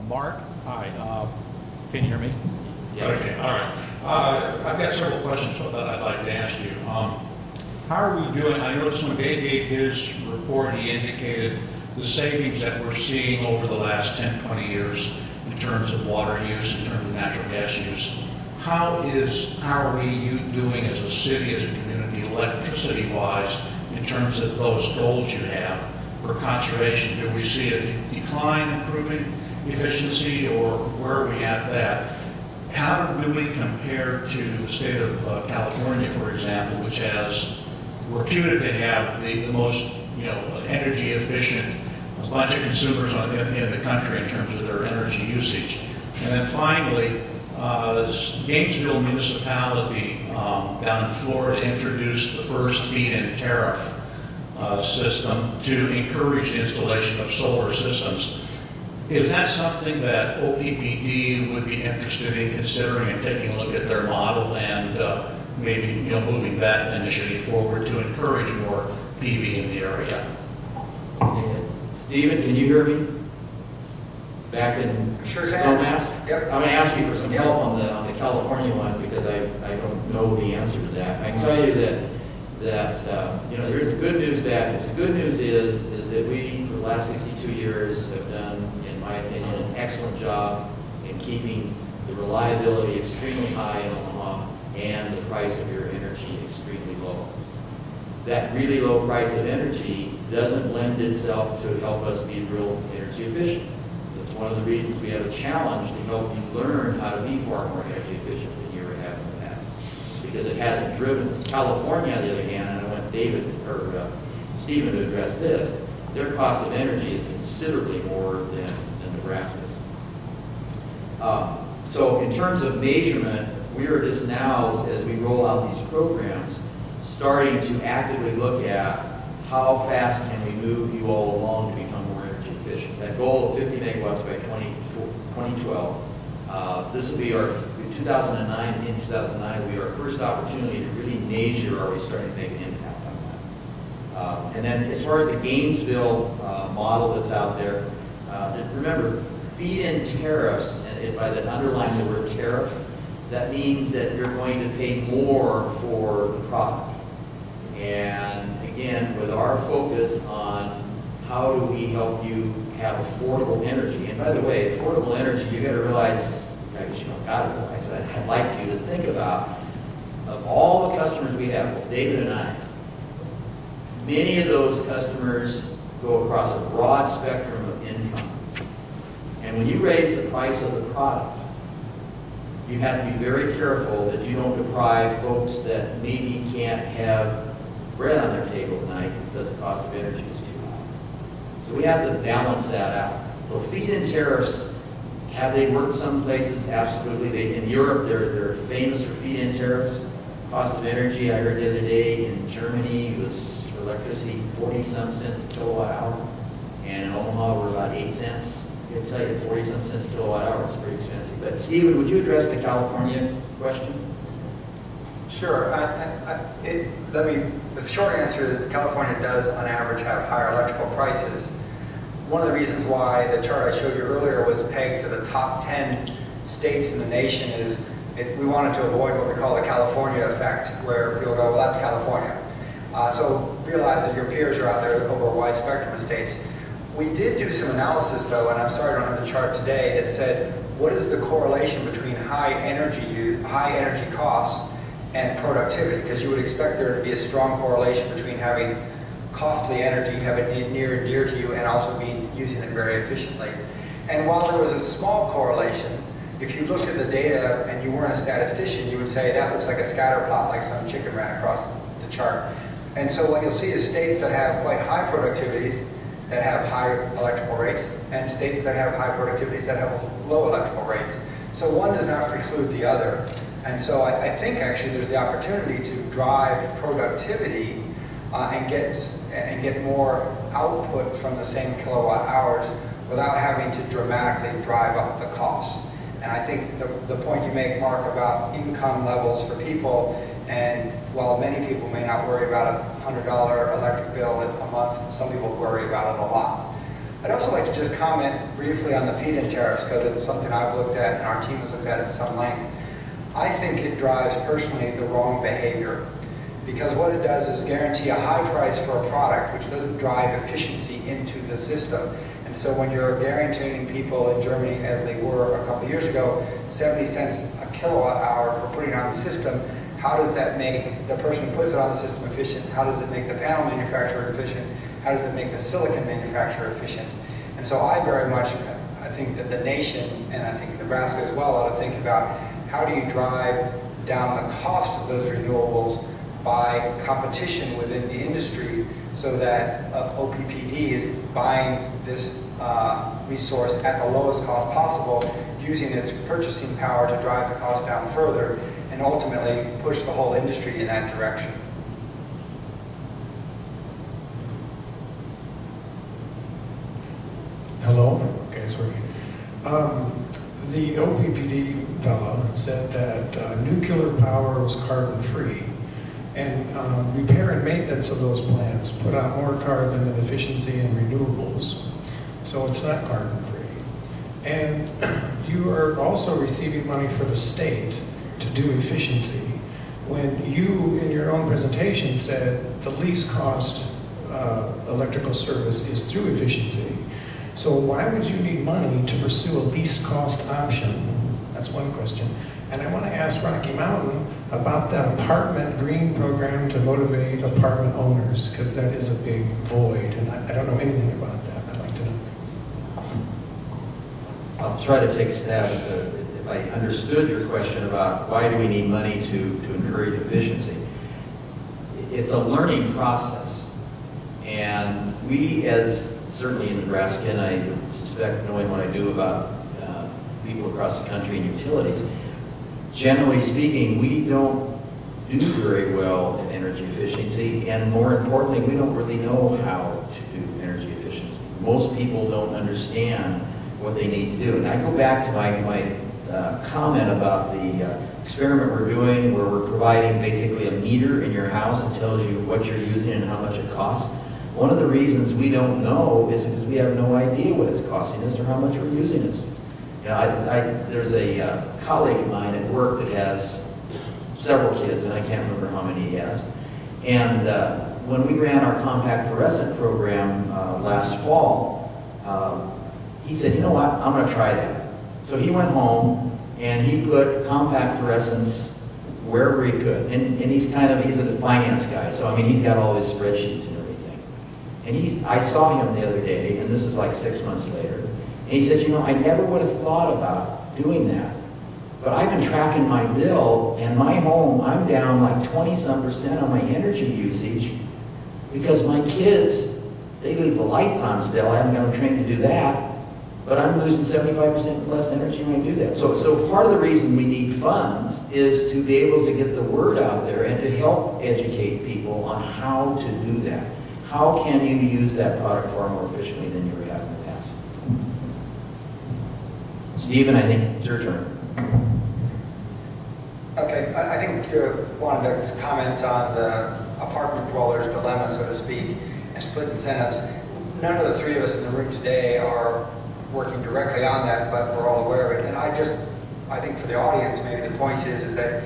Mark, hi. Can you hear me? Yes. Okay, all right. I've got several questions that I'd like to ask you. How are we doing? I noticed when Dave gave his report, he indicated the savings that we're seeing over the last 10, 20 years in terms of water use, in terms of natural gas use. How are we doing as a city, as a community, electricity-wise, in terms of those goals you have for conservation? Do we see a decline, improving efficiency, or where are we at that? How do we compare to the state of California, for example, which has reputed to have the most energy efficient bunch of consumers in the country in terms of their energy usage? And then finally, Gainesville municipality down in Florida introduced the first feed-in tariff system to encourage the installation of solar systems. Is that something that OPPD would be interested in considering and taking a look at their model and maybe moving that initiative forward to encourage more PV in the area? Stephen, can you hear me? Back in Sure can. Yep. I'm going to ask you for some help on the California one because I don't know the answer to that. I can tell you that there's a good news, bad news. The good news is that we, for the last 62 years, have done, in my opinion, an excellent job in keeping the reliability extremely high in Omaha and the price of your energy extremely low. That really low price of energy doesn't lend itself to help us be real energy efficient. That's one of the reasons we have a challenge to help you learn how to be far more energy efficient than you ever have in the past. Because it hasn't driven us. California, on the other hand, and I want Stephen to address this, their cost of energy is considerably more than Nebraska's. So in terms of measurement, we are just now, as we roll out these programs, starting to actively look at how fast can we move you all along to become more energy efficient. That goal of 50 megawatts by 2012, this will be our, 2009 will be our first opportunity to really measure, are we starting to make an impact on that. And then as far as the Gainesville model that's out there, remember, feed-in tariffs, and by that underline the word tariff, that means that you're going to pay more for the product. And again, with our focus on how do we help you have affordable energy, and by the way, affordable energy, you got to realize, I guess you don't got to realize, but I'd like you to think about, of all the customers we have, both David and I, many of those customers go across a broad spectrum of income. And when you raise the price of the product, you have to be very careful that you don't deprive folks that maybe can't have bread on their table tonight because the cost of energy is too high. So we have to balance that out. So feed-in tariffs, have they worked some places? Absolutely. In Europe, they're famous for feed-in tariffs. Cost of energy, I heard the other day, in Germany was for electricity 40-some cents a kilowatt hour, and in Omaha we're about 8 cents. I can tell you, 40-some cents a kilowatt hour is pretty expensive. But Stephen, would you address the California question? Sure. The short answer is California does, on average, have higher electrical prices. One of the reasons why the chart I showed you earlier was pegged to the top 10 states in the nation is we wanted to avoid what we call the California effect, where people go, well, that's California. So realize that your peers are out there over a wide spectrum of states. We did do some analysis, though, and I'm sorry I don't have the chart today, that said, what is the correlation between high energy costs and productivity? Because you would expect there to be a strong correlation between having costly energy, have it near and dear to you, and also using it very efficiently. And while there was a small correlation, if you looked at the data and you weren't a statistician, you would say that looks like a scatter plot, like some chicken ran across the chart. And so what you'll see is states that have quite high productivities that have high electrical rates, and states that have high productivities that have low electrical rates. So one does not preclude the other. And so I think actually there's the opportunity to drive productivity and get more output from the same kilowatt hours without having to dramatically drive up the costs. And I think the point you make, Mark, about income levels for people, and while many people may not worry about a $100 electric bill a month, some people worry about it a lot. I'd also like to just comment briefly on the feed-in tariffs, because it's something I've looked at and our team has looked at some length. I think it drives personally the wrong behavior, because what it does is guarantee a high price for a product which doesn't drive efficiency into the system. And so when you're guaranteeing people in Germany, as they were a couple of years ago, 70 cents a kilowatt hour for putting it on the system, how does that make the person who puts it on the system efficient? How does it make the panel manufacturer efficient? How does it make the silicon manufacturer efficient? And so I very much, I think that the nation, and I think Nebraska as well, ought to think about how do you drive down the cost of those renewables by competition within the industry, so that OPPD is buying this resource at the lowest cost possible, using its purchasing power to drive the cost down further, and ultimately push the whole industry in that direction. Hello? Okay, it's working. The OPPD fellow said that nuclear power was carbon-free, and repair and maintenance of those plants put out more carbon than efficiency and renewables, so it's not carbon-free. And you are also receiving money for the state to do efficiency, when you, in your own presentation, said the least cost electrical service is through efficiency. So why would you need money to pursue a least cost option? That's one question. And I want to ask Rocky Mountain about that apartment green program to motivate apartment owners, because that is a big void, and I don't know anything about that. I'd like to know. I'll try to take a stab at the, if I understood your question about why do we need money to encourage efficiency. It's a learning process. And we, as certainly in Nebraska, and I suspect knowing what I do about people across the country and utilities, generally speaking, we don't do very well in energy efficiency, and more importantly, we don't really know how to do energy efficiency. Most people don't understand what they need to do. And I go back to my comment about the experiment we're doing, where we're providing basically a meter in your house that tells you what you're using and how much it costs. One of the reasons we don't know is because we have no idea what it's costing us or how much we're using it. You know, there's a colleague of mine at work that has several kids, and I can't remember how many he has. And when we ran our compact fluorescent program last fall, he said, you know what, I'm going to try that. So he went home and he put compact fluorescents wherever he could. And he's a finance guy, so I mean, he's got all his spreadsheets and everything. And I saw him the other day, and this is like 6 months later, and he said, you know, I never would have thought about doing that. But I've been tracking my bill, and my home, I'm down like 20-some% on my energy usage, because my kids, they leave the lights on still. I haven't got them trained to do that, but I'm losing 75% less energy when I do that. So part of the reason we need funds is to be able to get the word out there and to help educate people on how to do that. How can you use that product far more efficiently than you ever have in the past? Stephen, I think it's your turn. Okay, I think you wanted to comment on the apartment dwellers' dilemma, so to speak, and split incentives. None of the three of us in the room today are working directly on that, but we're all aware of it. And I think for the audience, maybe the point is that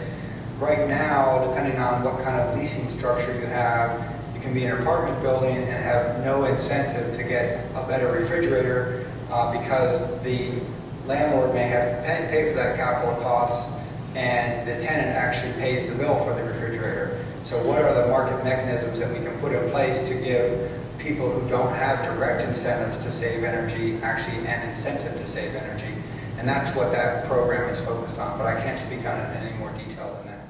right now, depending on what kind of leasing structure you have, you can be in an apartment building and have no incentive to get a better refrigerator because the landlord may have to pay for that capital cost, and the tenant actually pays the bill for the refrigerator. So what are the market mechanisms that we can put in place to give people who don't have direct incentives to save energy actually an incentive to save energy? And that's what that program is focused on, but I can't speak on it in any more detail than that.